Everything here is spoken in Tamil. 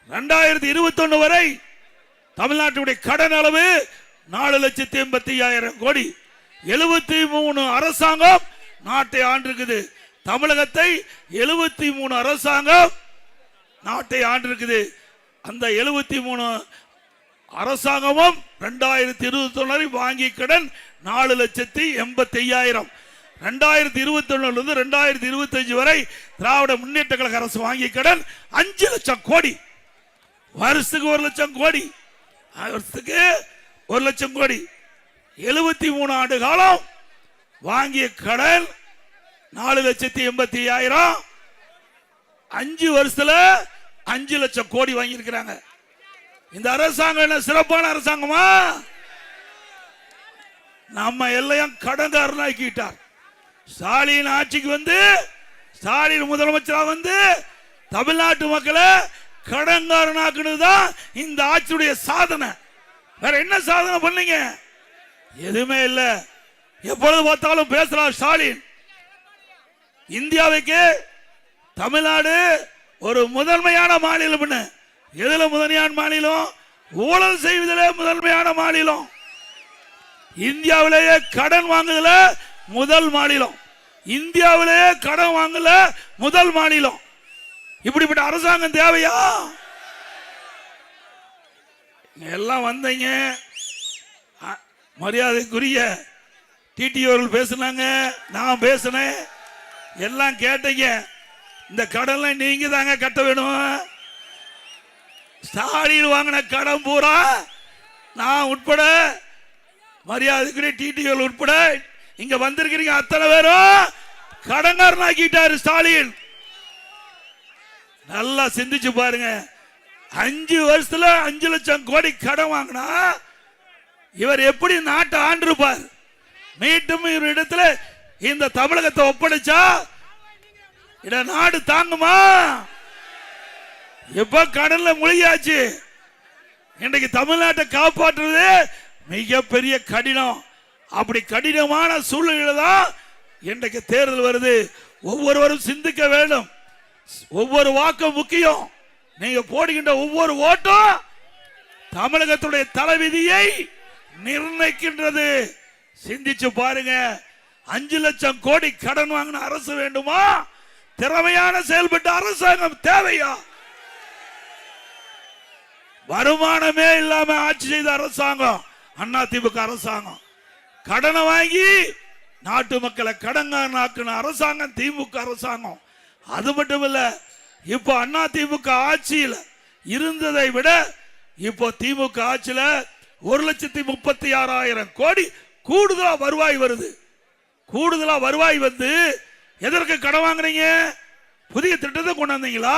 2021 வரை தமிழ்நாட்டுடைய கடன் அளவு 4,85,000 கோடி. 73 அரசாங்கம் நாட்டை ஆண்டிருக்குது. தமிழகத்தை 73 அரசாங்கம் நாட்டை ஆண்டிருக்குது. அந்த 73 அரசாங்கமும் 2021 வாங்கி கடன் 4,85,000. 2021 2025 வரை திராவிட முன்னேற்ற கழக அரசு வாங்கி கடன் 5 லட்சம் கோடி. வருஷத்துக்கு 1 லட்சம் கோடி, வருஷத்துக்கு 1 லட்சம் கோடி. 73 ஆண்டு காலம் வாங்கிய கடன் 4,85,000. 5 வருஷத்துல 5 லட்சம் கோடி வாங்கி இருக்கிறாங்க. இந்த அரசாங்கம் என்ன சிறப்பான அரசாங்கமா? நம்ம எல்லாம் கடன்காரனாக்கிட்டார். ஸ்டாலின் ஆட்சிக்கு வந்து, ஸ்டாலின் முதலமைச்சரா வந்து தமிழ்நாட்டு மக்களை கடன்காரனாக்குனதுதான் இந்த ஆட்சியுடைய சாதனை. வேற என்ன சாதனை பண்ணீங்க? எதுவுமே இல்ல. எப்பொழுது பார்த்தாலும் பேசுறார் ஸ்டாலின். இந்தியாவுக்கு தமிழ்நாடு ஒரு முதன்மையான மாநிலம். எதுல முதன்மையான மாநிலம்? ஊழல் செய்வதிலே முதன்மையான மாநிலம். இந்தியாவிலேயே கடன் வாங்குதல முதல் மாநிலம். இந்தியாவிலேயே கடன் வாங்கல முதல் மாநிலம். இப்படிப்பட்ட அரசாங்கம் தேவையா? எல்லாம் வந்தீங்க, மரியாதைக்குரிய டிடி அவர்கள் பேசினாங்க, நான் பேசினேன், எல்லாம் கேட்டீங்க. இந்த கடனை நீங்க தாங்க கட்ட வேணும். ஸ்டாலின் வாங்கின கடன் பூரா நான் உட்பட, மரியாதைக்குரிய டிடிகள் உட்பட இங்க வந்திருக்கிறீங்க அத்தனை பேரும் கடன்காரனாக்கிட்டாரு ஸ்டாலின். நல்லா சிந்திச்சு பாருங்க. 5 வருஷத்துல 5 லட்சம் கோடி கடன் வாங்கினா இவர் எப்படி நாட்டை ஆண்டிருப்பார்? மீண்டும் இவர் இடத்துல இந்த தமிழகத்தை ஒப்படைச்சா இட நாடு தாங்குமா? எப்ப கடல்ல முழுகியாச்சு. இன்றைக்கு தமிழ்நாட்டை காப்பாற்றுறது மிகப்பெரிய கடினம். அப்படி கடினமான சூழ்நிலை தான் இன்றைக்கு தேர்தல் வருது. ஒவ்வொருவரும் சிந்திக்க வேண்டும். ஒவ்வொரு வாக்கும் முக்கியம். நீங்க போடுகின்ற ஒவ்வொரு ஓட்டும் தமிழகத்துடைய தலைவிதியை நிர்ணயிக்கின்றது. சிந்திச்சு பாருங்க. 5 லட்சம் கோடி கடன் வாங்கின அரசு வேண்டுமா? திறமையான செயல்பட்ட அரசாங்கம் தேவையா? வருமானமே இல்லாம ஆட்சி செய்த அரசாங்கம் அதிமுக அரசாங்கம். கடனை வாங்கி நாட்டு மக்களை கடன்காரனாக்குன அரசாங்கம் திமுக அரசாங்கம். அது மட்டும் இல்ல, இப்போ அதிமுக ஆட்சியில் இருந்ததை விட இப்போ திமுக ஆட்சியில் 1,36,000 கோடி கூடுதலா வருவாய் வருது. கூடுதலா வருவாய் வந்து எதற்கு கடன் வாங்குறீங்க? புதிய திட்டத்தை கொண்டாந்தீங்களா?